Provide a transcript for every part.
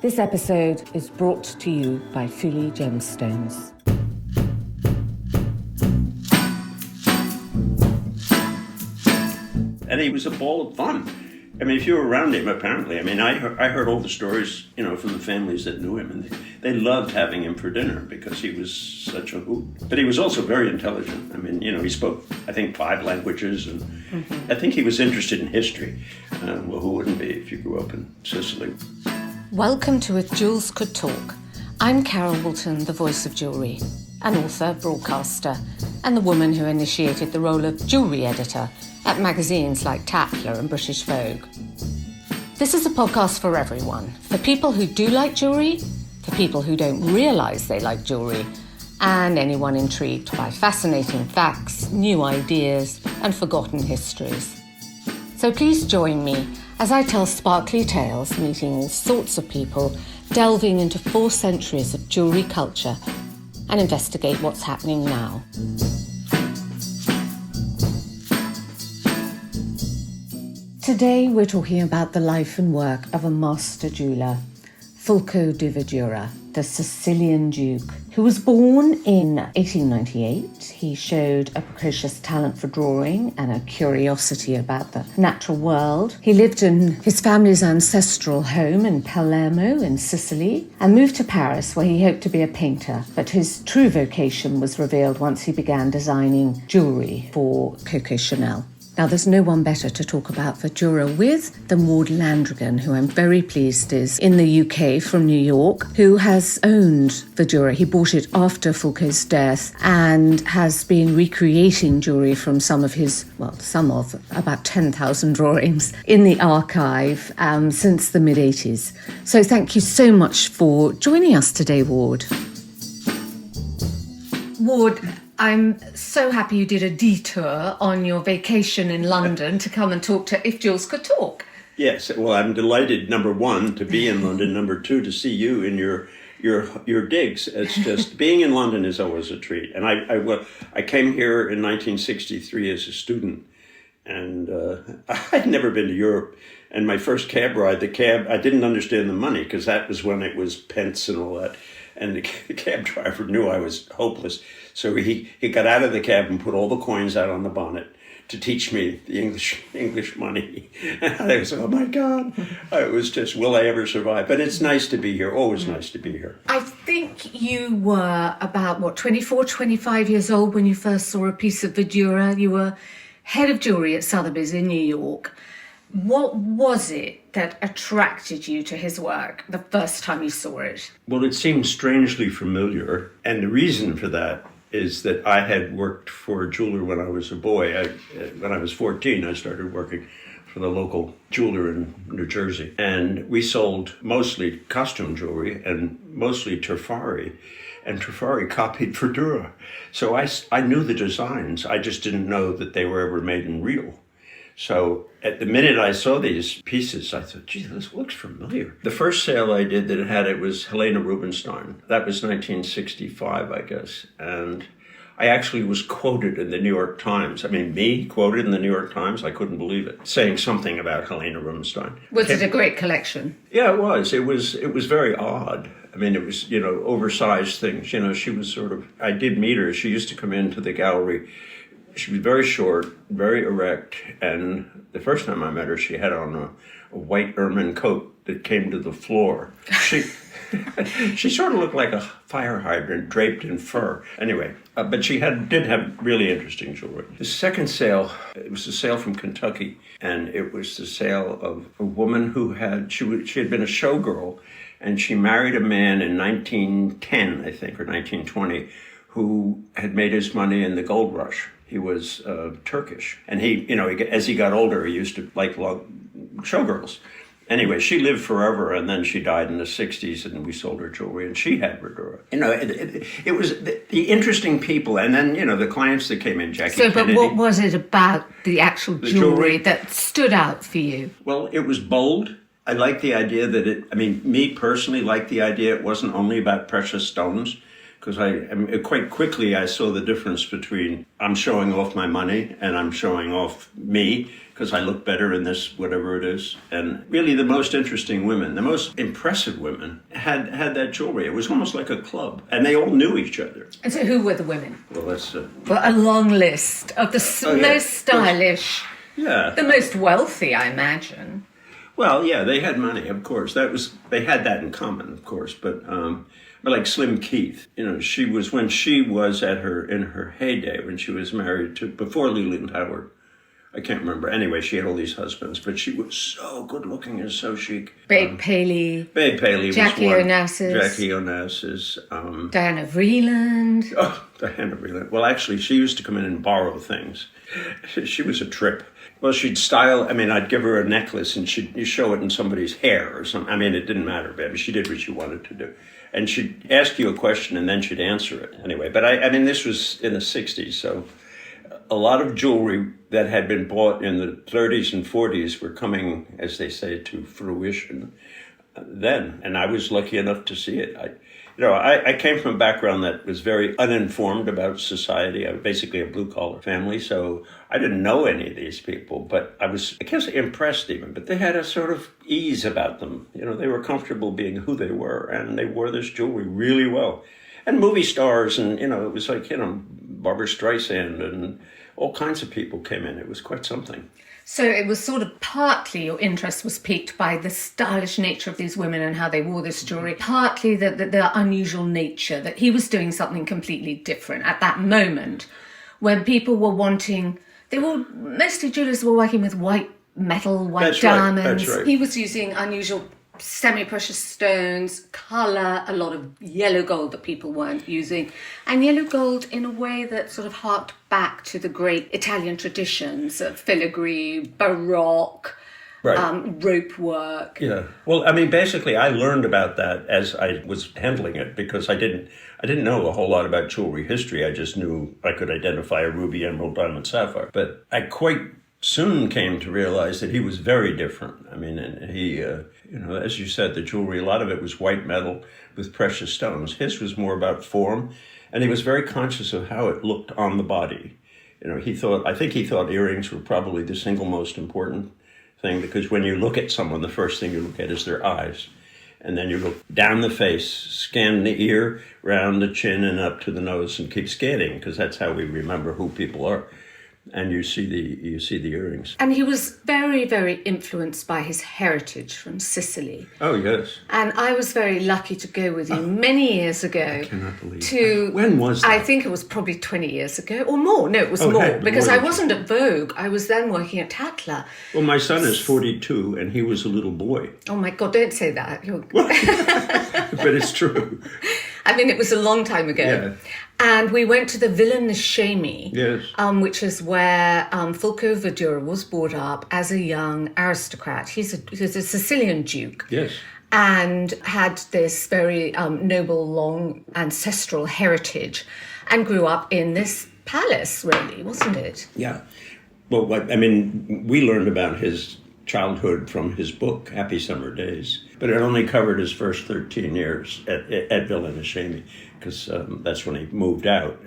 This episode is brought to you by Fulco Gemstones. And he was a ball of fun. I mean, if you were around him, apparently. I mean, I heard all the stories, from the families that knew him, and they loved having him for dinner because he was such a hoot. But he was also very intelligent. I mean, he spoke, I think, 5 languages, and I think he was interested in history. Well, who wouldn't be if you grew up in Sicily? Welcome to If Jewels Could Talk. I'm Carol Woolton, the voice of jewellery, an author, broadcaster, and the woman who initiated the role of jewellery editor at magazines like Tatler and British Vogue. This is a podcast for everyone, for people who do like jewellery, for people who don't realise they like jewellery, and anyone intrigued by fascinating facts, new ideas, and forgotten histories. So please join me as I tell sparkly tales, meeting all sorts of people, delving into 4 centuries of jewellery culture, and investigate what's happening now. Today we're talking about the life and work of a master jeweller, Fulco di Verdura, the Sicilian Duke, who was born in 1898. He showed a precocious talent for drawing and a curiosity about the natural world. He lived in his family's ancestral home in Palermo in Sicily and moved to Paris where he hoped to be a painter, but his true vocation was revealed once he began designing jewellery for Coco Chanel. Now, there's no one better to talk about Verdura with than Ward Landrigan, who I'm very pleased is in the UK from New York, who has owned Verdura. He bought it after Fulco's death and has been recreating jewellery from some of about 10,000 drawings in the archive since the mid-80s. So thank you so much for joining us today, Ward. Ward, I'm so happy you did a detour on your vacation in London to come and talk to If Jewels Could Talk. Yes, well, I'm delighted, number 1, to be in London, number 2, to see you in your digs. It's just, being in London is always a treat. And I came here in 1963 as a student, and I'd never been to Europe. And my first cab ride, I didn't understand the money because that was when it was pence and all that. And the cab driver knew I was hopeless. So he got out of the cab and put all the coins out on the bonnet to teach me the English money. And I was, oh my God, it was just, will I ever survive? But it's nice to be here, always nice to be here. I think you were about, 24, 25 years old when you first saw a piece of Verdura. You were head of jewellery at Sotheby's in New York. What was it that attracted you to his work the first time you saw it? Well, it seemed strangely familiar. And the reason for that is that I had worked for a jeweler when I was a boy. When I was 14, I started working for the local jeweler in New Jersey. And we sold mostly costume jewelry and mostly Tefari. And Tefari copied Verdura. So I knew the designs. I just didn't know that they were ever made in real. So at the minute I saw these pieces, I thought, gee, this looks familiar. The first sale I did that had it was Helena Rubinstein. That was 1965, I guess. And I actually was quoted in the New York Times. I mean, me quoted in the New York Times? I couldn't believe it. Saying something about Helena Rubinstein. Was it a great collection? Yeah, it was. It was very odd. I mean, it was, oversized things. She was sort of, I did meet her. She used to come into the gallery. She was very short, very erect, and the first time I met her, she had on a white ermine coat that came to the floor. She sort of looked like a fire hydrant draped in fur. Anyway, but she did have really interesting jewelry. The second sale, it was a sale from Kentucky, and it was the sale of a woman who she had been a showgirl, and she married a man in 1910, I think, or 1920, who had made his money in the gold rush. He was Turkish. And he, as he got older, he used to like showgirls. Anyway, she lived forever, and then she died in the 60s, and we sold her jewelry, and she had Verdura. It was the interesting people, and then, the clients that came in, Jackie Kennedy. But what was it about the actual jewelry that stood out for you? Well, it was bold. I liked the idea that me personally liked the idea it wasn't only about precious stones, because quite quickly I saw the difference between I'm showing off my money and I'm showing off me because I look better in this, whatever it is. And really the most interesting women, the most impressive women had that jewelry. It was almost like a club, and they all knew each other. And so who were the women? Well, that's Well, a long list of the most stylish, the most wealthy, I imagine. Well, yeah, they had money, of course. They had that in common, of course. But like Slim Keith, when she was in her heyday, when she was married to before Leland Howard. I can't remember. Anyway, she had all these husbands, but she was so good looking and so chic. Babe Paley. Babe Paley Jackie was one. Onassis. Jackie Onassis. Diana Vreeland. Oh, Diana Vreeland. Well, actually, she used to come in and borrow things. She was a trip. Well, she'd style, I'd give her a necklace and she'd show it in somebody's hair or something. It didn't matter, baby. She did what she wanted to do. And she'd ask you a question and then she'd answer it. Anyway, but this was in the 60s, so a lot of jewelry that had been bought in the 30s and 40s were coming, as they say, to fruition then. And I was lucky enough to see it. I came from a background that was very uninformed about society. I was basically a blue-collar family, so I didn't know any of these people. But I was, I guess, impressed even. But they had a sort of ease about them. They were comfortable being who they were, and they wore this jewelry really well. And movie stars, and, it was like, Barbra Streisand and all kinds of people came in. It was quite something. So it was sort of partly your interest was piqued by the stylish nature of these women and how they wore this jewelry, partly the unusual nature, that he was doing something completely different at that moment when people were mostly jewelers were working with white metal, white diamonds. Right, that's right. He was using unusual semi-precious stones, colour, a lot of yellow gold that people weren't using, and yellow gold in a way that sort of harked back to the great Italian traditions of filigree, Baroque, rope work. Yeah. Well, basically I learned about that as I was handling it because I didn't know a whole lot about jewelry history. I just knew I could identify a ruby, emerald, diamond, sapphire. But I quite soon came to realize that he was very different. And he, as you said, the jewelry, a lot of it was white metal with precious stones. His was more about form, and he was very conscious of how it looked on the body. I think he thought earrings were probably the single most important thing, because when you look at someone, the first thing you look at is their eyes. And then you look down the face, scan the ear, round the chin, and up to the nose, and keep scanning, because that's how we remember who people are. And you see the earrings. And he was very, very influenced by his heritage from Sicily. Oh, yes. And I was very lucky to go with you many years ago. I cannot believe When was that? I think it was probably 20 years ago or more. No, it was more. Because I wasn't at Vogue. I was then working at Tatler. Well, my son is 42 and he was a little boy. Oh, my God, don't say that. But it's true. It was a long time ago. Yeah. And we went to the Villa Niscemi, yes. Which is where Fulco Verdura was brought up as a young aristocrat. He's a Sicilian duke. Yes. And had this very noble, long ancestral heritage and grew up in this palace, really, wasn't it? Yeah. Well, we learned about his childhood from his book, Happy Summer Days, but it only covered his first 13 years at Villa Niscemi, because that's when he moved out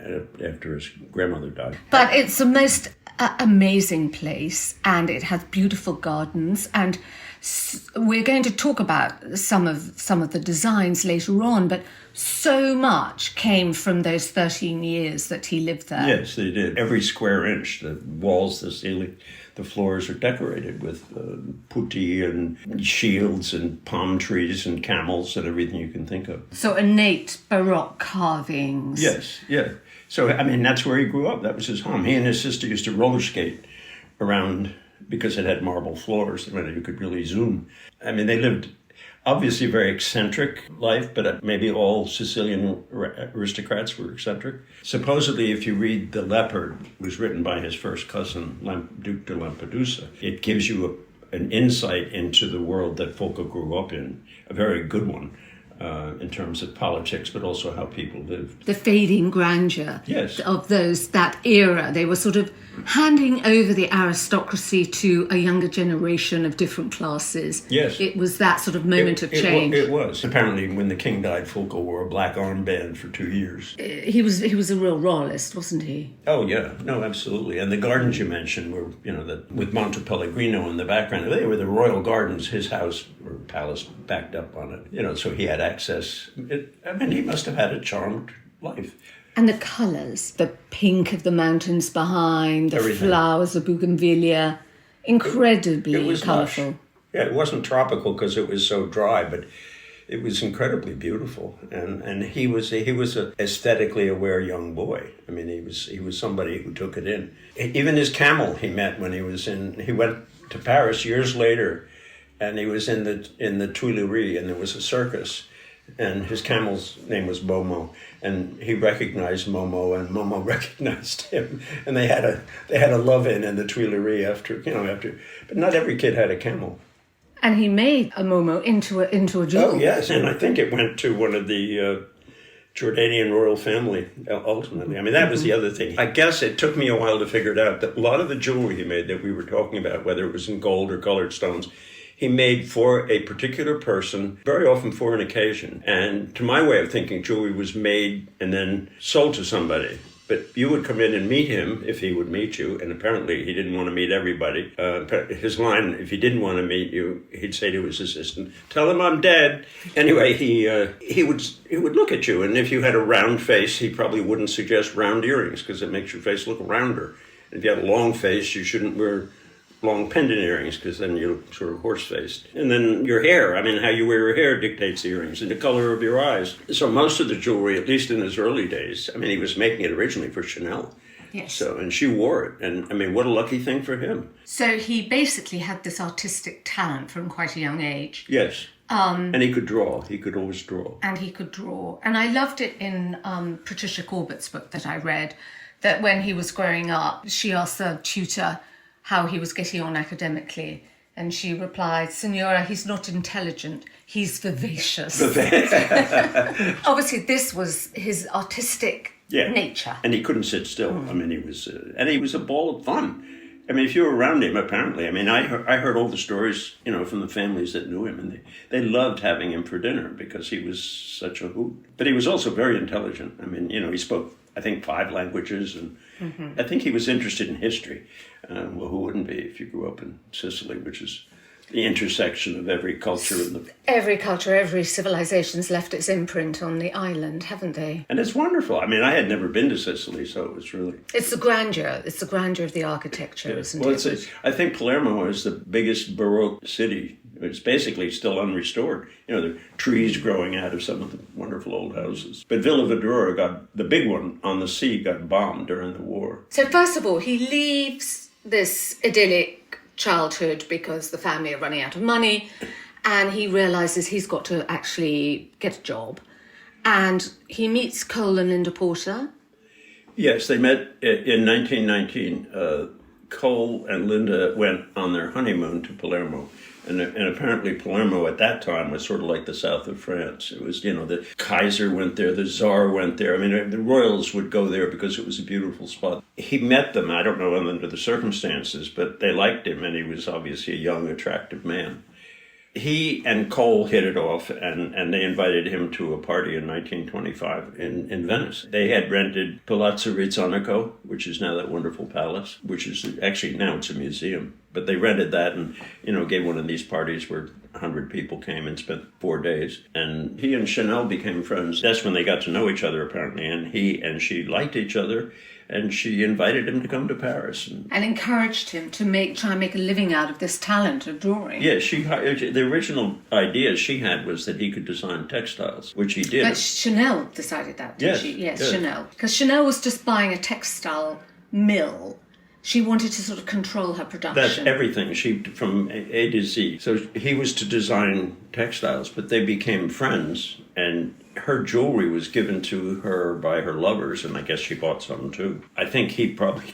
after his grandmother died. But it's the most amazing place, and it has beautiful gardens, and we're going to talk about some of the designs later on, but so much came from those 13 years that he lived there. Yes, they did. Every square inch, the walls, the ceiling, the floors are decorated with putti and shields and palm trees and camels and everything you can think of. So innate Baroque carvings. Yes, yeah. So, that's where he grew up. That was his home. He and his sister used to roller skate around because it had marble floors. You could really zoom. They lived obviously a very eccentric life, but maybe all Sicilian aristocrats were eccentric. Supposedly, if you read The Leopard, it was written by his first cousin, Duke de Lampedusa. It gives you an insight into the world that Fulco grew up in, a very good one. in terms of politics, but also how people lived. The fading grandeur Yes. of that era. They were sort of handing over the aristocracy to a younger generation of different classes. Yes. It was that sort of moment of change. It was. Apparently, when the king died, Fulco wore a black armband for 2 years. He was a real royalist, wasn't he? Oh, yeah. No, absolutely. And the gardens you mentioned were, with Monte Pellegrino in the background, they were the royal gardens. His house or palace backed up on it, so he had access. He must have had a charmed life. And the colours, the pink of the mountains behind, the Everything. flowers of bougainvillea, incredibly It was colourful. lush. Yeah, it wasn't tropical because it was so dry, but it was incredibly beautiful. And he was a aesthetically aware young boy. I mean, he was somebody who took it in. Even his camel he met when he went to Paris years later, and he was in the Tuileries, and there was a circus. And his camel's name was Momo, and he recognized Momo, and Momo recognized him, and they had a love-in the Tuileries after. But not every kid had a camel. And he made a Momo into a jewel. Oh yes, and I think it went to one of the Jordanian royal family ultimately. I mean, that was the other thing. I guess it took me a while to figure it out that a lot of the jewelry he made that we were talking about, whether it was in gold or colored stones, he made for a particular person, very often for an occasion. And to my way of thinking, jewelry was made and then sold to somebody. But you would come in and meet him if he would meet you, and apparently he didn't want to meet everybody. His line, if he didn't want to meet you, he'd say to his assistant, "Tell him I'm dead." Anyway, he would look at you, and if you had a round face, he probably wouldn't suggest round earrings because it makes your face look rounder. If you had a long face, you shouldn't wear long pendant earrings because then you're sort of horse-faced. And then your hair, how you wear your hair dictates the earrings and the color of your eyes. So most of the jewelry, at least in his early days, he was making it originally for Chanel. Yes. And she wore it. And what a lucky thing for him. So he basically had this artistic talent from quite a young age. Yes. And he could draw. He could always draw. And he could draw. And I loved it in Patricia Corbett's book that I read, that when he was growing up, she asked the tutor how he was getting on academically. And she replied, "Signora, he's not intelligent, he's vivacious." Obviously, this was his artistic nature. And he couldn't sit still. He was a ball of fun. If you were around him, apparently. I heard all the stories, from the families that knew him, and they loved having him for dinner because he was such a hoot. But he was also very intelligent. He spoke, I think, 5 languages, and I think he was interested in history. Well, who wouldn't be if you grew up in Sicily, which is the intersection of every culture Every culture, every civilization's left its imprint on the island, haven't they? And it's wonderful. I had never been to Sicily, so it was really... It's the grandeur of the architecture, isn't it? I think Palermo is the biggest Baroque city. It's basically still unrestored. There are trees growing out of some of the wonderful old houses. But Villa Verdura the big one on the sea, got bombed during the war. So first of all, he leaves this idyllic childhood because the family are running out of money, and he realises he's got to actually get a job. And he meets Cole and Linda Porter. Yes, they met in 1919. Cole and Linda went on their honeymoon to Palermo. And apparently Palermo at that time was sort of like the south of France. It was, the Kaiser went there, the Tsar went there. The royals would go there because it was a beautiful spot. He met them, I don't know under the circumstances, but they liked him, and he was obviously a young, attractive man. He and Cole hit it off, and they invited him to a party in 1925 in Venice. They had rented Palazzo Rizzonico, which is now that wonderful palace, which is actually now it's a museum. But they rented that and, gave one of these parties where 100 people came and spent 4 days. And he and Chanel became friends. That's when they got to know each other, apparently. And he and she liked each other. And she invited him to come to Paris. And encouraged him to try and make a living out of this talent of drawing. Yeah, the original idea she had was that he could design textiles, which he did. But Chanel decided that, didn't she? Yes, Chanel. Because Chanel was just buying a textile mill. She wanted to sort of control her production. That's everything, from A to Z. So he was to design textiles, but they became friends, and her jewelry was given to her by her lovers, and I guess she bought some too. I think he probably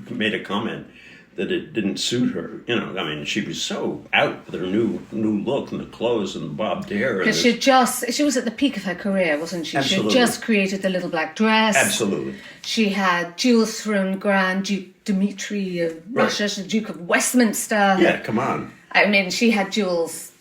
made a comment that it didn't suit her. You know, I mean, she was so out with her new look and the clothes and the bobbed hair. Because she was at the peak of her career, wasn't she? Absolutely. She had just created the little black dress. Absolutely. She had jewels from Grand Duke Dmitri of Russia, the Duke of Westminster. Yeah, come on. I mean, she had jewels,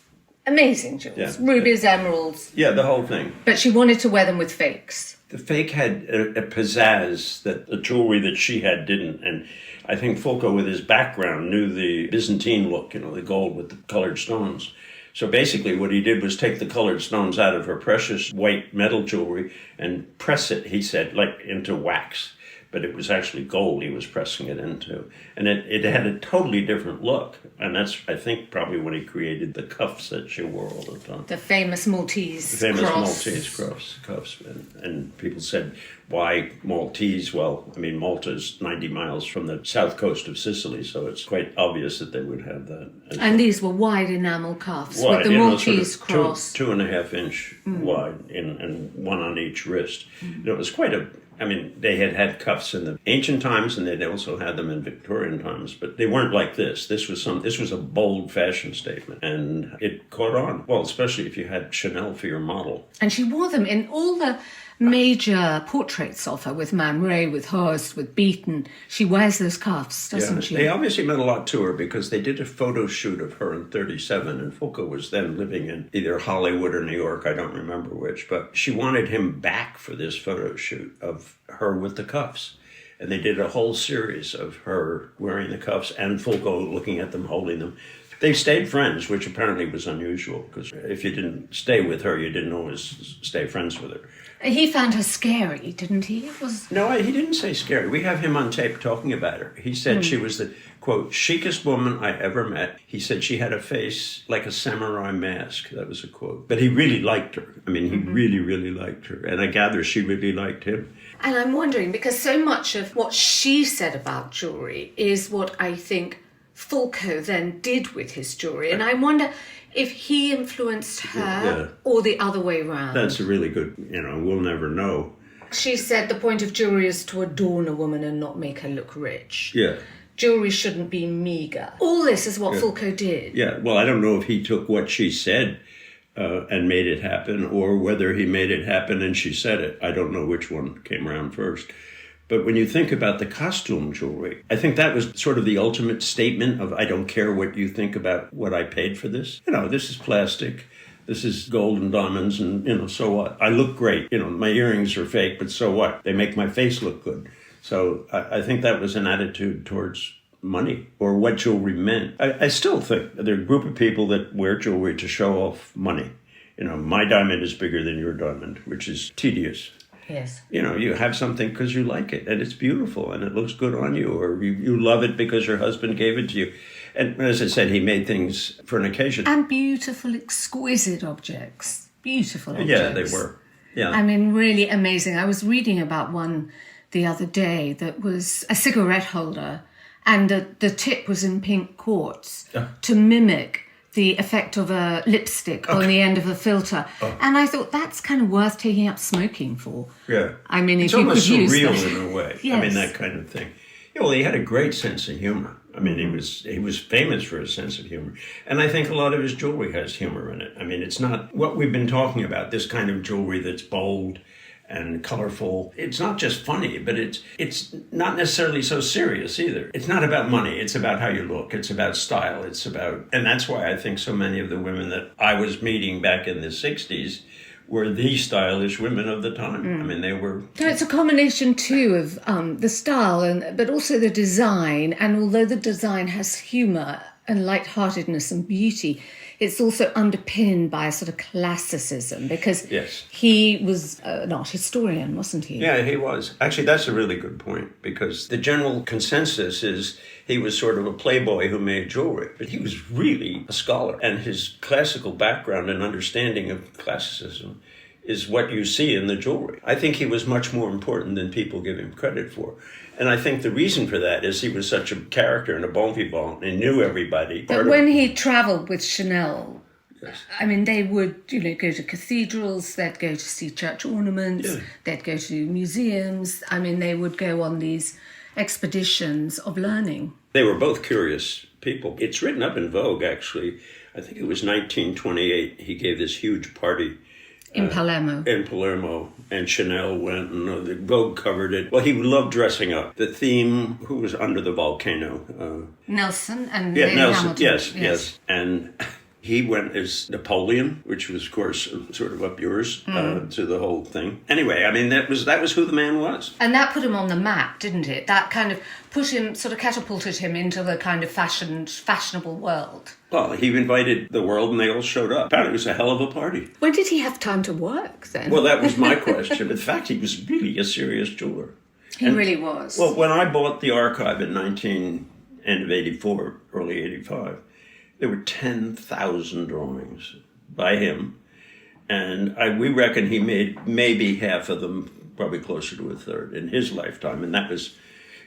amazing jewels, rubies, emeralds. Yeah, the whole thing. But she wanted to wear them with fakes. The fake had a pizzazz that the jewelry that she had didn't. And I think Fulco, with his background, knew the Byzantine look, you know, the gold with the colored stones. So basically what he did was take the colored stones out of her precious white metal jewelry and press it, he said, like into wax. But it was actually gold he was pressing it into. And it had a totally different look. And that's, I think, probably when he created the cuffs that she wore all the time. The famous Maltese The famous cross. Maltese cuffs. And people said, why Maltese? Well, I mean, Malta's 90 miles from the south coast of Sicily, so it's quite obvious that they would have that. And these were wide enamel cuffs with the Maltese cross. 2.5 inch wide and one on each wrist. It was quite I mean, they had cuffs in the ancient times, and they'd also had them in Victorian times, but they weren't like this. This was a bold fashion statement, and it caught on. Well, especially if you had Chanel for your model. And she wore them in all the major portraits of her, with Man Ray, with Hurst, with Beaton. She wears those cuffs, doesn't she? They obviously meant a lot to her because they did a photo shoot of her in 1937, and Fulco was then living in either Hollywood or New York, I don't remember which, but she wanted him back for this photo shoot of her with the cuffs. And they did a whole series of her wearing the cuffs and Fulco looking at them, holding them. They stayed friends, which apparently was unusual, because if you didn't stay with her, you didn't always stay friends with her. He found her scary, didn't he? No, he didn't say scary. We have him on tape talking about her. He said she was the, quote, chicest woman I ever met. He said she had a face like a samurai mask. That was a quote. But he really liked her. I mean, he really, really liked her. And I gather she really liked him. And I'm wondering, because so much of what she said about jewellery is what I think Fulco then did with his jewellery. And I wonder if he influenced her or the other way around. That's a really good, we'll never know. She said the point of jewellery is to adorn a woman and not make her look rich. Yeah. Jewellery shouldn't be meagre. All this is what Fulco did. Yeah, well, I don't know if he took what she said and made it happen, or whether he made it happen and she said it. I don't know which one came around first. But when you think about the costume jewelry, I think that was sort of the ultimate statement of, I don't care what you think about what I paid for this. This is plastic. This is gold and diamonds and, so what? I look great. My earrings are fake, but so what? They make my face look good. So I think that was an attitude towards money or what jewelry meant. I still think there are a group of people that wear jewelry to show off money. My diamond is bigger than your diamond, which is tedious. Yes. You have something because you like it and it's beautiful and it looks good on you, or you love it because your husband gave it to you. And as I said, he made things for an occasion. And beautiful, exquisite objects. Beautiful objects. Yeah, they were. Yeah. I mean, really amazing. I was reading about one the other day that was a cigarette holder, and the tip was in pink quartz to mimic the effect of a lipstick on the end of a filter. And I thought, that's kind of worth taking up smoking for. Yeah. I mean, it's if you almost could use surreal that. in a way. Yes. I mean, that kind of thing. Well, he had a great sense of humor. I mean, he was famous for his sense of humor. And I think a lot of his jewelry has humor in it. I mean, it's not what we've been talking about, this kind of jewelry that's bold and colorful. It's not just funny, but it's not necessarily so serious either. It's not about money. It's about how you look. It's about style. And that's why I think so many of the women that I was meeting back in the 60s were the stylish women of the time. I mean, they were... No, it's a combination, too, of the style, but also the design. And although the design has humour and lightheartedness and beauty, it's also underpinned by a sort of classicism, because he was an art historian, wasn't he? Yeah, he was. Actually, that's a really good point, because the general consensus is he was sort of a playboy who made jewelry, but he was really a scholar. And his classical background and understanding of classicism is what you see in the jewelry. I think he was much more important than people give him credit for. And I think the reason for that is he was such a character and a bon vivant and knew everybody. But when he travelled with Chanel, I mean, they would, go to cathedrals, they'd go to see church ornaments, they'd go to museums. I mean, they would go on these expeditions of learning. They were both curious people. It's written up in Vogue, actually. I think it was 1928. He gave this huge party. In Palermo. In Palermo. And Chanel went, and the Vogue covered it. Well, he loved dressing up. The theme, who was under the volcano? Nelson and Nelson. Hamilton. Yes. And he went as Napoleon, which was, of course, sort of up yours to the whole thing. Anyway, I mean, that was who the man was. And that put him on the map, didn't it? That kind of put him, sort of catapulted him into the kind of fashionable world. Well, he invited the world and they all showed up. Apparently it was a hell of a party. When did he have time to work then? Well, that was my question. In fact, he was really a serious jeweler. He really was. Well, when I bought the archive in end of 84, early 85, there were 10,000 drawings by him. And we reckon he made maybe half of them, probably closer to a third, in his lifetime. And that was,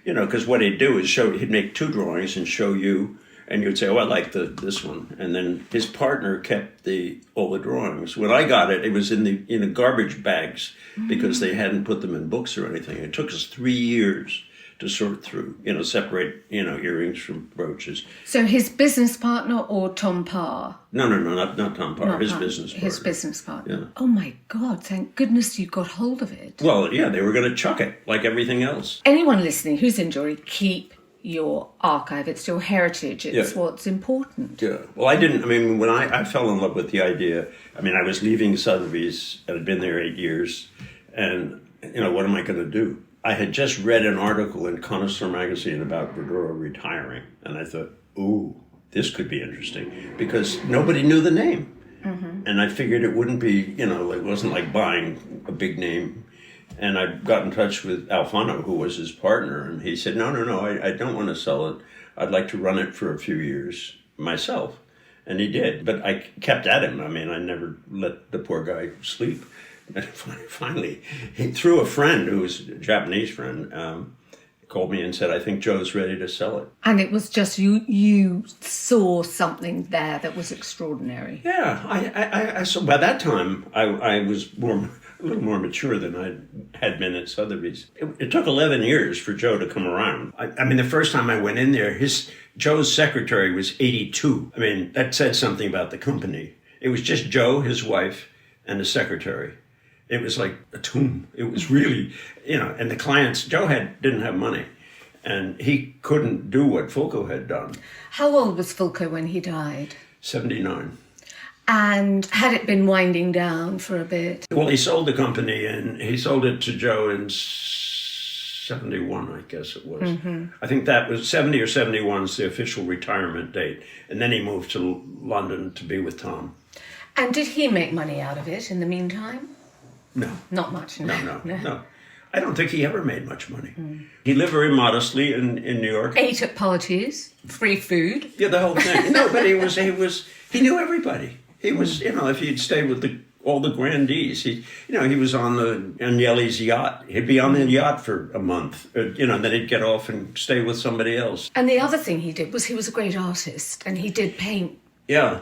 because what he'd do is he'd make 2 drawings and show you, and you'd say, oh, I like this one. And then his partner kept all the drawings. When I got it, it was in garbage bags because they hadn't put them in books or anything. It took us 3 years to sort through, separate, earrings from brooches. So his business partner or Tom Parr? No, not Tom Parr, his business partner. His business partner. Yeah. Oh my God, thank goodness you got hold of it. Well, yeah, they were going to chuck it like everything else. Anyone listening who's in jewellery, keep your archive. It's your heritage. It's what's important. Yeah. Well, when I fell in love with the idea, I was leaving Sotheby's, I had been there 8 years, and, what am I going to do? I had just read an article in Connoisseur magazine about Verdura retiring, and I thought, ooh, this could be interesting, because nobody knew the name. Mm-hmm. And I figured it wouldn't be, it wasn't like buying a big name. And I got in touch with Alfano, who was his partner, and he said, no, I don't want to sell it. I'd like to run it for a few years myself. And he did, but I kept at him. I never let the poor guy sleep. And finally, through a friend who was a Japanese friend, called me and said, I think Joe's ready to sell it. And it was just you saw something there that was extraordinary. Yeah, I saw, by that time, I was a little more mature than I had been at Sotheby's. It took 11 years for Joe to come around. The first time I went in there, Joe's secretary was 82. That said something about the company. It was just Joe, his wife, and the secretary. It was like a tomb. It was really, and the clients, Joe didn't have money, and he couldn't do what Fulco had done. How old was Fulco when he died? 79. And had it been winding down for a bit? Well, he sold the company, and he sold it to Joe in 71, I guess it was. Mm-hmm. I think that was 70 or 71 is the official retirement date. And then he moved to London to be with Tom. And did he make money out of it in the meantime? No. Not much, No. I don't think he ever made much money. Mm. He lived very modestly in New York. Ate at parties, free food. Yeah, the whole thing. No, but he knew everybody. He was, if he'd stayed with all the grandees, he was on Agnelli's yacht. He'd be on the yacht for a month, then he'd get off and stay with somebody else. And the other thing he did was he was a great artist, and he did paint. Yeah,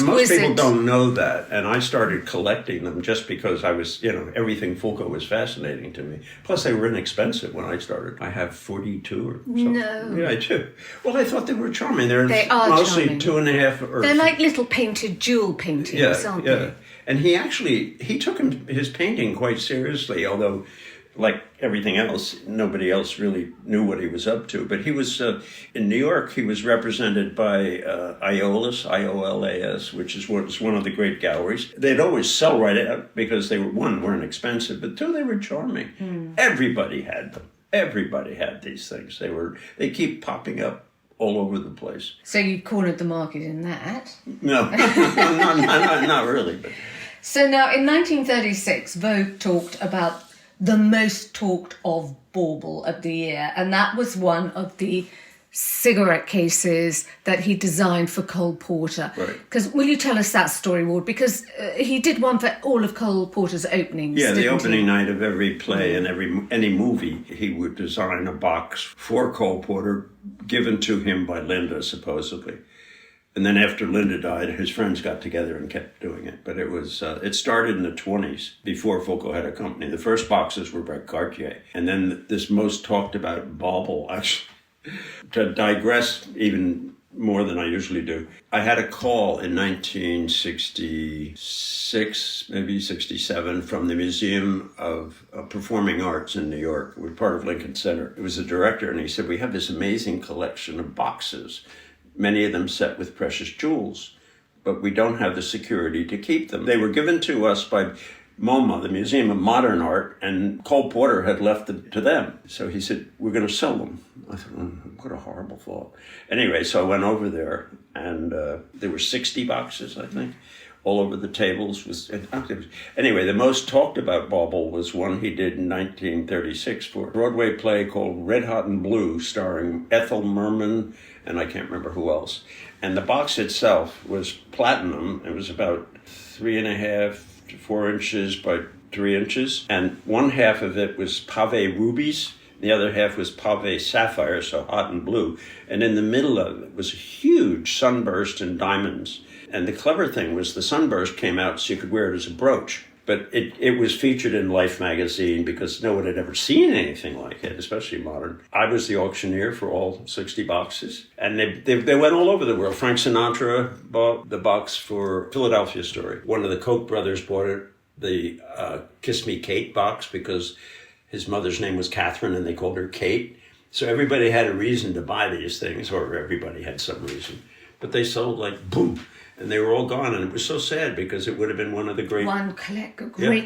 most people don't know that, and I started collecting them just because I was, everything Fulco was fascinating to me. Plus, they were inexpensive when I started. I have 42 or something. No. Yeah, I do. Well, I thought they were charming. They are mostly charming. 2.5 or... They're like little painted jewel paintings, aren't they? Yeah, and he took his painting quite seriously, although... like everything else, nobody else really knew what he was up to. But he was, in New York, he was represented by Iolas, IOLAS, which was one of the great galleries. They'd always sell right out because they weren't expensive, but 2, they were charming. Mm. Everybody had them. Everybody had these things. They keep popping up all over the place. So you cornered the market in that? No, not really. But. So now, in 1936, Vogue talked about the most talked of bauble of the year, and that was one of the cigarette cases that he designed for Cole Porter. Right. Because will you tell us that story, Ward? Because he did one for all of Cole Porter's openings. Yeah, the opening night of every play and any movie, he would design a box for Cole Porter, given to him by Linda, supposedly. And then after Linda died, his friends got together and kept doing it. But it started in the 20s, before Fulco had a company. The first boxes were by Cartier. And then this most talked about bauble, actually, to digress even more than I usually do. I had a call in 1966, maybe 67, from the Museum of Performing Arts in New York. We're part of Lincoln Center. It was the director, and he said, we have this amazing collection of boxes, many of them set with precious jewels, but we don't have the security to keep them. They were given to us by MoMA, the Museum of Modern Art, and Cole Porter had left them to them. So he said, we're going to sell them. I thought, what a horrible thought. Anyway, so I went over there, and there were 60 boxes, I think, all over the tables. Anyway, the most talked about bauble was one he did in 1936 for a Broadway play called Red Hot and Blue, starring Ethel Merman, and I can't remember who else. And the box itself was platinum. It was about 3.5 to 4 inches by 3 inches. And one half of it was pave rubies. The other half was pave sapphire, so hot and blue. And in the middle of it was a huge sunburst in diamonds. And the clever thing was the sunburst came out so you could wear it as a brooch. But it was featured in Life magazine because no one had ever seen anything like it, especially modern. I was the auctioneer for all 60 boxes. And they went all over the world. Frank Sinatra bought the box for Philadelphia Story. One of the Koch brothers bought it, the Kiss Me Kate box, because his mother's name was Catherine and they called her Kate. So everybody had a reason to buy these things, or everybody had some reason. But they sold like boom. And they were all gone, and it was so sad because it would have been one of the great... Great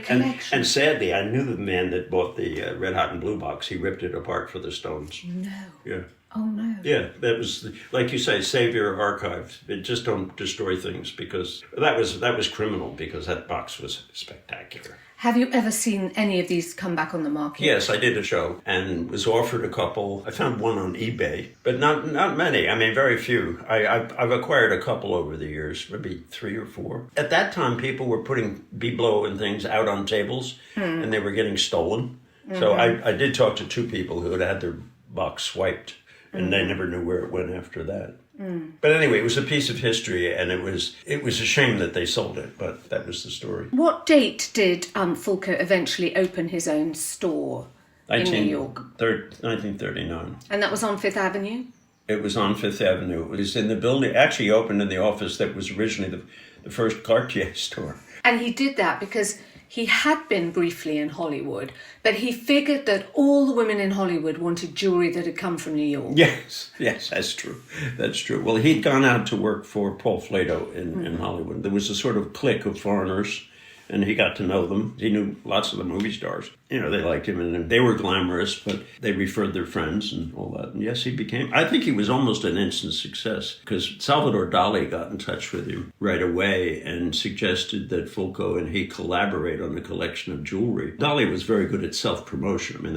collection. And sadly, I knew the man that bought the Red Hot and Blue box. He ripped it apart for the Stones. No. Yeah. Oh, no. Yeah, that was, like you say, save your archive. Just don't destroy things, because that was criminal, because that box was spectacular. Have you ever seen any of these come back on the market? Yes, I did a show and was offered a couple. I found one on eBay, but not many. I mean, very few. I've acquired a couple over the years, maybe 3 or 4. At that time, people were putting bibelot and things out on tables, and they were getting stolen. Mm-hmm. So I did talk to 2 people who had their box swiped, and they never knew where it went after that. Mm. But anyway, it was a piece of history, and it was a shame that they sold it, but that was the story. What date did Fulco eventually open his own store in New York? 1939. And that was on Fifth Avenue? It was on Fifth Avenue. It was in the building, actually opened in the office that was originally the first Cartier store. And he did that because he had been briefly in Hollywood, but he figured that all the women in Hollywood wanted jewellery that had come from New York. Yes, that's true. That's true. Well, he'd gone out to work for Paul Flato in Hollywood. There was a sort of clique of foreigners, and he got to know them. He knew lots of the movie stars. You know, they liked him, and they were glamorous, but they referred their friends and all that. And yes, I think he was almost an instant success, because Salvador Dali got in touch with him right away and suggested that Fulco and he collaborate on a collection of jewelry. Dali was very good at self-promotion. I mean,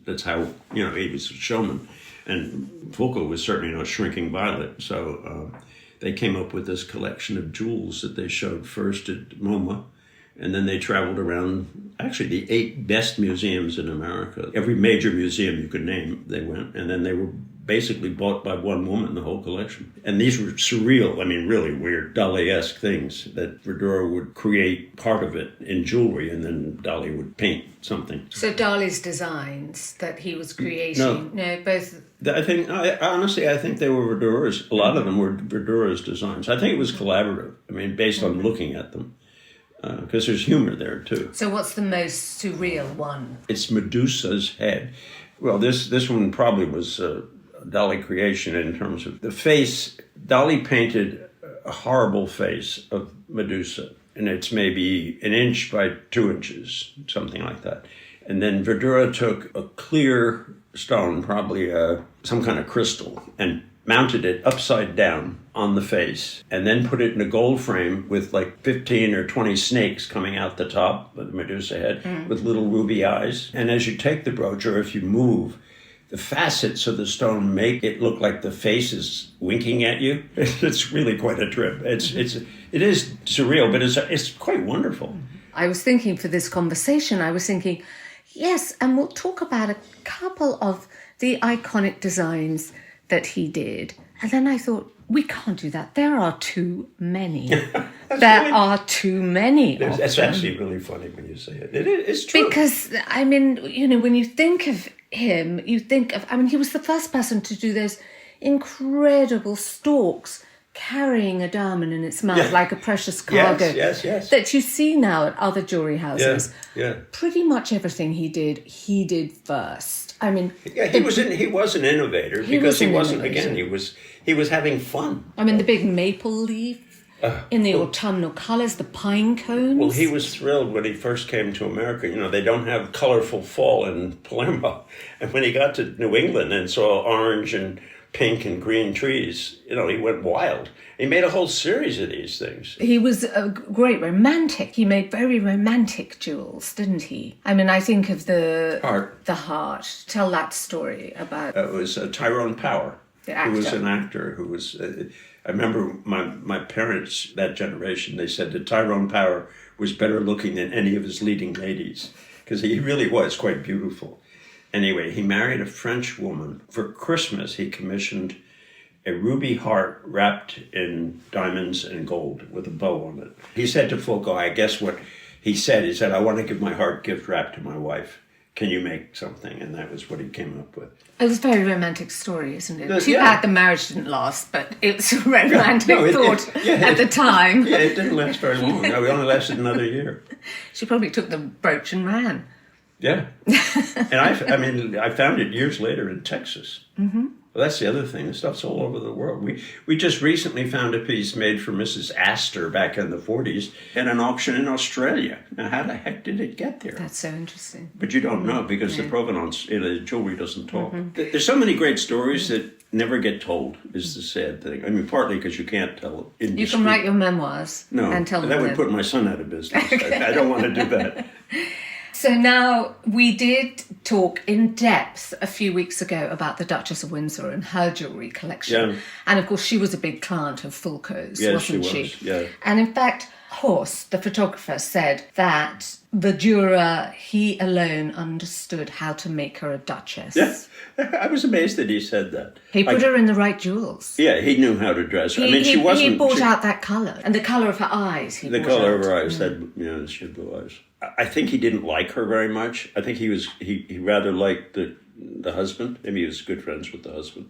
that's how, he was a showman. And Fulco was certainly no shrinking violet. So they came up with this collection of jewels that they showed first at MoMA. And then they traveled around, actually, the 8 best museums in America. Every major museum you could name, they went. And then they were basically bought by one woman, the whole collection. And these were surreal, really weird, Dali-esque things that Verdura would create part of it in jewelry, and then Dali would paint something. So Dali's designs that he was creating, both... I think they were Verdura's. A lot of them were Verdura's designs. I think it was collaborative, based on looking at them. Because there's humor there, too. So what's the most surreal one? It's Medusa's head. Well, this one probably was a Dali creation in terms of the face. Dali painted a horrible face of Medusa, and it's maybe 1 inch by 2 inches, something like that. And then Verdura took a clear stone, probably some kind of crystal, and mounted it upside down on the face, and then put it in a gold frame with like 15 or 20 snakes coming out the top of the Medusa head with little ruby eyes. And as you take the brooch, or if you move, the facets of the stone make it look like the face is winking at you. It's really quite a trip. It is surreal, but it's quite wonderful. I was thinking for this conversation, yes, and we'll talk about a couple of the iconic designs that he did. And then I thought, We can't do that. There are too many. There are too many. That's actually really funny when you say it. It's true. Because, I mean, when you think of him, he was the first person to do those incredible stalks carrying a diamond in its mouth like a precious cargo. Yes. That you see now at other jewellery houses. Yeah. Pretty much everything he did first. I mean... Yeah, he was an innovator because he wasn't, again, he was having fun. I mean, the big maple leaf in the autumnal colours, the pine cones. Well, he was thrilled when he first came to America. They don't have colourful fall in Palermo. And when he got to New England and saw orange and pink and green trees, he went wild. He made a whole series of these things. He was a great romantic. He made very romantic jewels, didn't he? I mean, I think of the Heart. The heart. Tell that story about... It was Tyrone Power, who was an actor who was... I remember my parents, that generation, they said that Tyrone Power was better looking than any of his leading ladies, because he really was quite beautiful. Anyway, he married a French woman. For Christmas, he commissioned a ruby heart wrapped in diamonds and gold with a bow on it. He said to Fulco, I guess what he said, I want to give my heart gift wrapped to my wife. Can you make something? And that was what he came up with. It was a very romantic story, isn't it? Too bad the marriage didn't last, but it was a romantic thought at the time. Yeah, it didn't last very long. No, it only lasted another year. She probably took the brooch and ran. Yeah. And I found it years later in Texas. Mm-hmm. Well, that's the other thing. The stuff's all over the world. We just recently found a piece made for Mrs. Astor back in the 40s at an auction in Australia. Now, how the heck did it get there? That's so interesting. But you don't know because the provenance in the jewelry doesn't talk. Mm-hmm. There's so many great stories that never get told, is the sad thing. I mean, partly because you can't tell it. You can write your memoirs and tell them. That would put my son out of business. Okay. I don't want to do that. So now, we did talk in depth a few weeks ago about the Duchess of Windsor and her jewellery collection. Yeah. And of course, she was a big client of Fulco's, wasn't she? Yeah. And in fact, Horst, the photographer, said that the Dürer, he alone understood how to make her a duchess. Yeah. I was amazed that he said that. He put her in the right jewels. Yeah, he knew how to dress her. He brought out that colour. And the colour of her eyes. The colour of her eyes. She had blue eyes. I think he didn't like her very much. I think he rather liked the husband. Maybe he was good friends with the husband.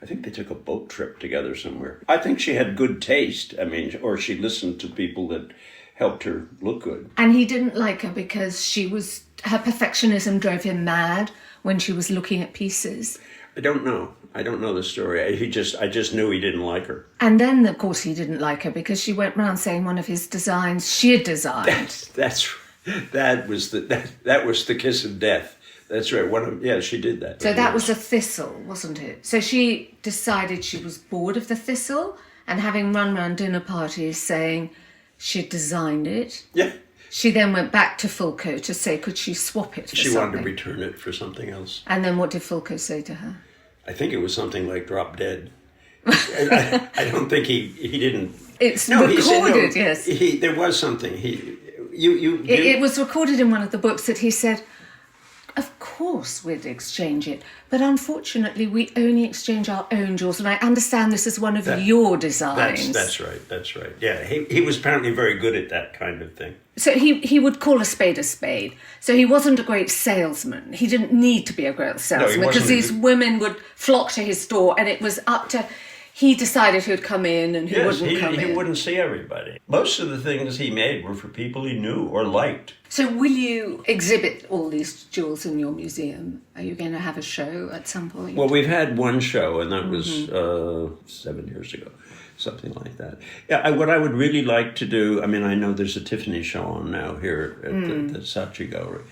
I think they took a boat trip together somewhere. I think she had good taste. Or she listened to people that helped her look good. And he didn't like her because her perfectionism drove him mad when she was looking at pieces. I don't know. I don't know the story. I just knew he didn't like her. And then, of course, he didn't like her because she went around saying one of his designs she had designed. That was the kiss of death. That's right. She did that. So that was a thistle, wasn't it? So she decided she was bored of the thistle, and having run around dinner parties saying she'd designed it. Yeah. She then went back to Fulco to say, could she swap it for something? She wanted to return it for something else. And then what did Fulco say to her? I think it was something like drop dead. I don't think he didn't. It's recorded, yes. There was something. It was recorded in one of the books that he said, of course we'd exchange it, but unfortunately we only exchange our own jewels, and I understand this is one of your designs. That's right. Yeah, he was apparently very good at that kind of thing. So he would call a spade. So he wasn't a great salesman. He didn't need to be a great salesman because these women would flock to his store, and it was up to... He decided who'd come in and who wouldn't come in. He wouldn't see everybody. Most of the things he made were for people he knew or liked. So will you exhibit all these jewels in your museum? Are you going to have a show at some point? Well, we've had one show, and that was 7 years ago, something like that. Yeah, what I would really like to do, I know there's a Tiffany show on now here at the Sotheby Gallery.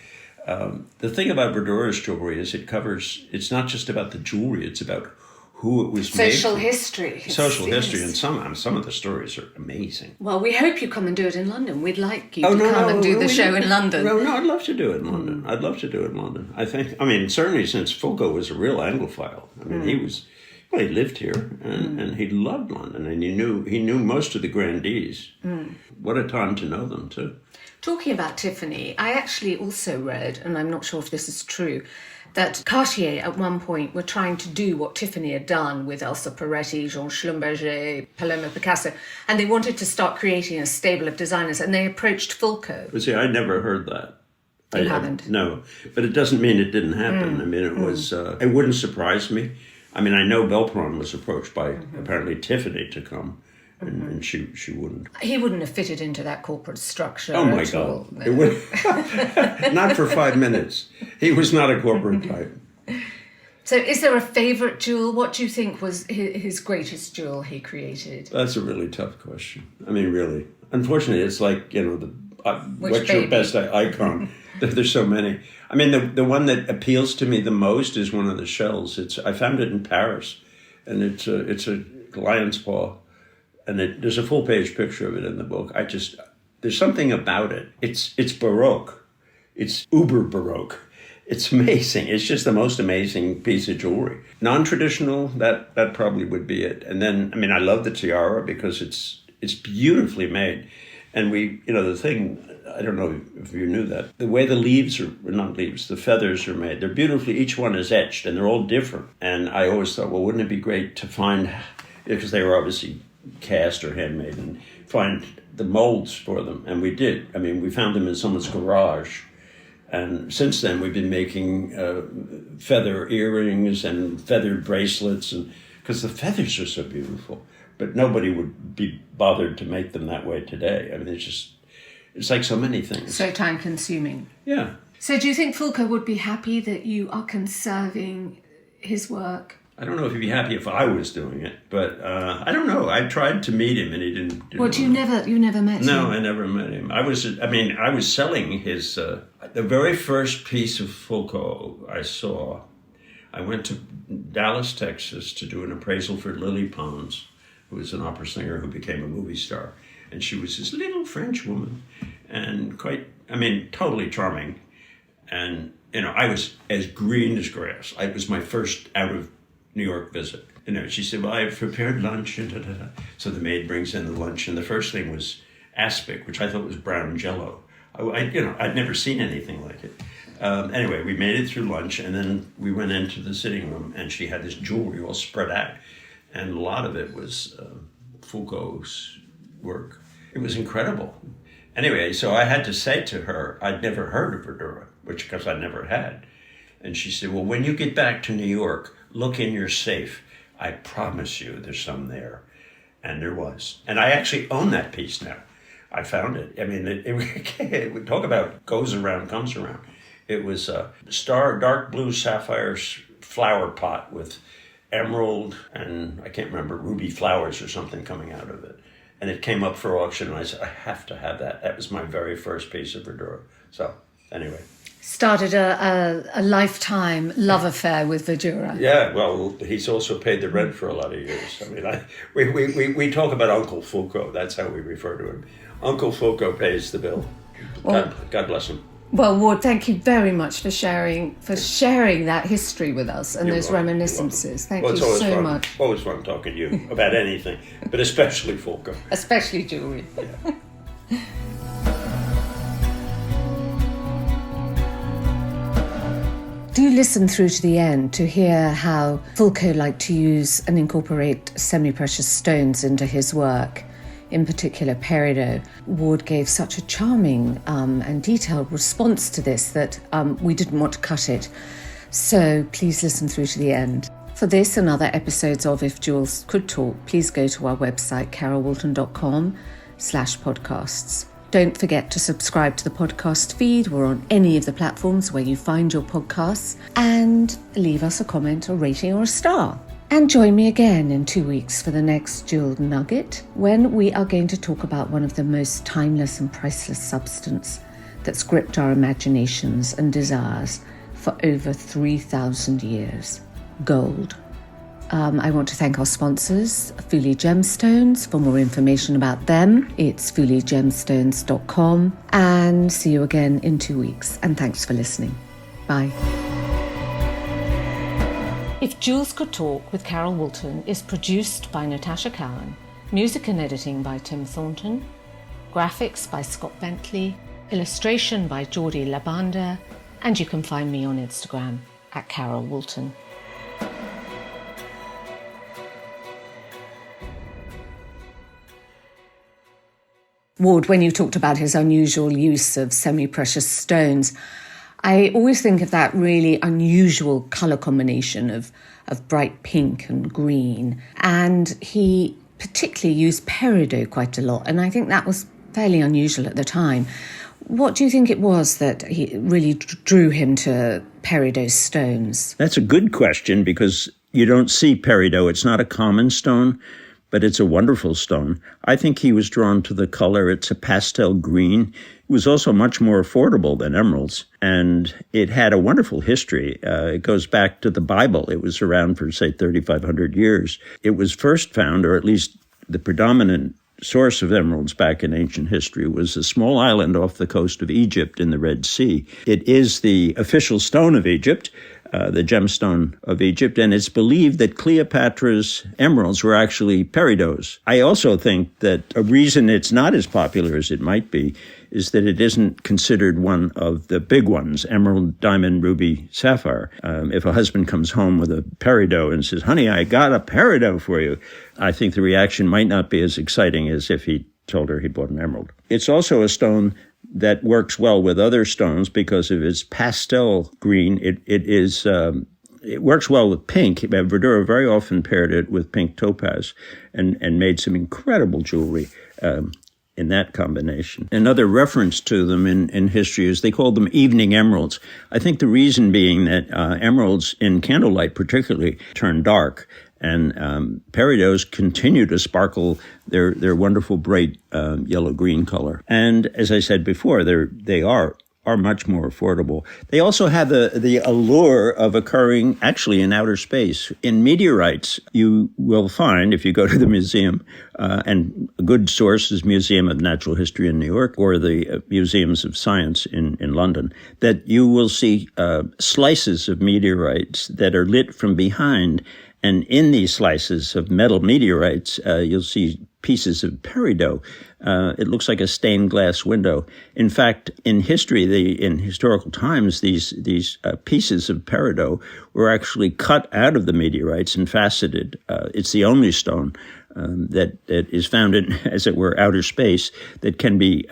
The thing about Verdura's jewelry is it's not just about the jewelry, it's about who it was Social made history. Social history, and some of the stories are amazing. Well, we hope you come and do it in London. We'd like you to come and do the show in London. No, I'd love to do it in London. I'd love to do it in London. Certainly since Fulco was a real Anglophile. He lived here and he loved London, and he knew most of the grandees. What a time to know them, too. Talking about Tiffany, I actually also read, and I'm not sure if this is true, that Cartier at one point were trying to do what Tiffany had done with Elsa Peretti, Jean Schlumberger, Paloma Picasso, and they wanted to start creating a stable of designers, and they approached Fulco. But see, I never heard that. You haven't? No, but it doesn't mean it didn't happen. I mean, it was, it wouldn't surprise me. I mean, I know Belperon was approached by apparently Tiffany to come, and she wouldn't. He wouldn't have fitted into that corporate structure. Oh my at God! all. It would not for 5 minutes. He was not a corporate type. So, is there a favourite jewel? What do you think was his greatest jewel he created? That's a really tough question. I mean, really. Unfortunately, it's like, you know, what's baby? your best icon? There's so many. I mean, the one that appeals to me the most is one of the shells. I found it in Paris, and it's a lion's paw, and there's a full page picture of it in the book. There's something about it. It's Baroque. It's uber Baroque. It's amazing. It's just the most amazing piece of jewelry. Non-traditional, that probably would be it. And then, I mean, I love the tiara because it's beautifully made. And the thing, I don't know if you knew that, the way the the feathers are made, they're beautifully, each one is etched and they're all different. And I always thought, well, wouldn't it be great to find, because they were obviously cast or handmade, and find the molds for them. And we did. I mean, we found them in someone's garage. And since then, we've been making feather earrings and feathered bracelets, and because the feathers are so beautiful. But nobody would be bothered to make them that way today. I mean, it's like so many things. So time-consuming. Yeah. So do you think Fulco would be happy that you are conserving his work? I don't know if he'd be happy if I was doing it, but I don't know. I tried to meet him, and he didn't. Well, you never met him? No, I never met him. I was selling his the very first piece of Fulco I saw. I went to Dallas, Texas, to do an appraisal for Lily Pons, who was an opera singer who became a movie star, and she was this little French woman, and totally charming, and I was as green as grass. It was my first out of New York visit. She said, well, I've prepared lunch, and da-da-da. So the maid brings in the lunch, and the first thing was aspic, which I thought was brown jello. I'd never seen anything like it. Anyway, we made it through lunch, and then we went into the sitting room, and she had this jewelry all spread out, and a lot of it was Fulco's work. It was incredible. Anyway, so I had to say to her, I'd never heard of Verdura, because I never had. And she said, well, when you get back to New York, look in your safe. I promise you there's some there. And there was. And I actually own that piece now. I found it. I mean, it would talk about goes around, comes around. It was a dark blue sapphire flower pot with emerald and I can't remember, ruby flowers or something coming out of it. And it came up for auction, and I said, I have to have that. That was my very first piece of Verdura. So, anyway. Started a lifetime love affair with Verdura. Yeah, well, he's also paid the rent for a lot of years. I mean, we talk about Uncle Fulco. That's how we refer to him. Uncle Fulco pays the bill. Well, God bless him. Well, Ward, thank you very much for sharing that history with us and those reminiscences. Thank you so much. Always fun talking to you about anything, but especially Fulco. Especially jewelry. Yeah. Do listen through to the end to hear how Fulco liked to use and incorporate semi-precious stones into his work, in particular peridot. Ward gave such a charming and detailed response to this that we didn't want to cut it. So please listen through to the end. For this and other episodes of If Jewels Could Talk, please go to our website, carolwoolton.com/podcasts. Don't forget to subscribe to the podcast feed. We're on any of the platforms where you find your podcasts, and leave us a comment, a rating, or a star. And join me again in 2 weeks for the next Jeweled Nugget, when we are going to talk about one of the most timeless and priceless substance that's gripped our imaginations and desires for over 3,000 years, gold. I want to thank our sponsors, Fully Gemstones. For more information about them, it's fullygemstones.com. And see you again in 2 weeks. And thanks for listening. Bye. If Jewels Could Talk with Carol Woolton is produced by Natasha Cowan, music and editing by Tim Thornton, graphics by Scott Bentley, Illustration by Jordi Labanda, and you can find me on Instagram at Carol Woolton. Ward, when you talked about his unusual use of semi-precious stones, I always think of that really unusual colour combination of bright pink and green. And he particularly used peridot quite a lot, and I think that was fairly unusual at the time. What do you think it was that he really drew him to peridot stones? That's a good question, because you don't see peridot. It's not a common stone, but it's a wonderful stone. I think he was drawn to the color. It's a pastel green. It was also much more affordable than emeralds, and it had a wonderful history. It goes back to the Bible. It was around for, say, 3,500 years. It was first found, or at least the predominant source of emeralds back in ancient history, was a small island off the coast of Egypt in the Red Sea. It is the official stone of Egypt, the gemstone of Egypt, and it's believed that Cleopatra's emeralds were actually peridots. I also think that a reason it's not as popular as it might be is that it isn't considered one of the big ones, emerald, diamond, ruby, sapphire. If a husband comes home with a peridot and says, "Honey, I got a peridot for you," I think the reaction might not be as exciting as if he told her he bought an emerald. It's also a stone that works well with other stones because of its pastel green. It works well with pink. Verdura very often paired it with pink topaz and made some incredible jewelry in that combination. Another reference to them in history is they called them evening emeralds. I think the reason being that emeralds in candlelight particularly turn dark, and peridots continue to sparkle their wonderful bright yellow-green color. And as I said before, they are much more affordable. They also have the allure of occurring actually in outer space. In meteorites, you will find, if you go to the museum, and a good source is Museum of Natural History in New York or the Museums of Science in London, that you will see slices of meteorites that are lit from behind. And in these slices of metal meteorites, you'll see pieces of peridot. It looks like a stained glass window. In fact, in history, in historical times, these pieces of peridot were actually cut out of the meteorites and faceted. It's the only stone that is found in, as it were, outer space that can be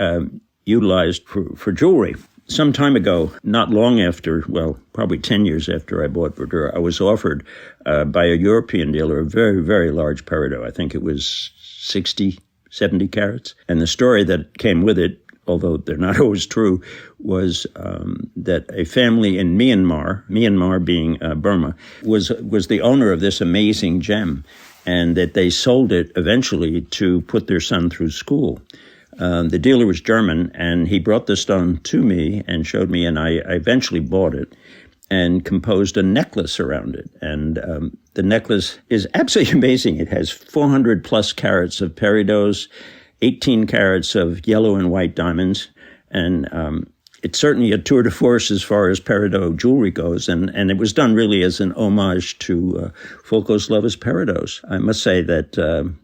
utilized for jewelry. Some time ago, not long after, well, probably 10 years after I bought Verdura, I was offered by a European dealer a very, very large peridot. I think it was 60, 70 carats. And the story that came with it, although they're not always true, was that a family in Myanmar being Burma, was the owner of this amazing gem, and that they sold it eventually to put their son through school. The dealer was German, and he brought the stone to me and showed me, and I eventually bought it and composed a necklace around it. And the necklace is absolutely amazing. It has 400 plus carats of peridots, 18 carats of yellow and white diamonds, and it's certainly a tour de force as far as peridot jewelry goes, and it was done really as an homage to Fulco's love as peridots. I must say that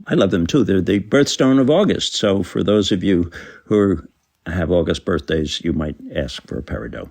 I love them too. They're the birthstone of August, so for those of you who have August birthdays, you might ask for a peridot.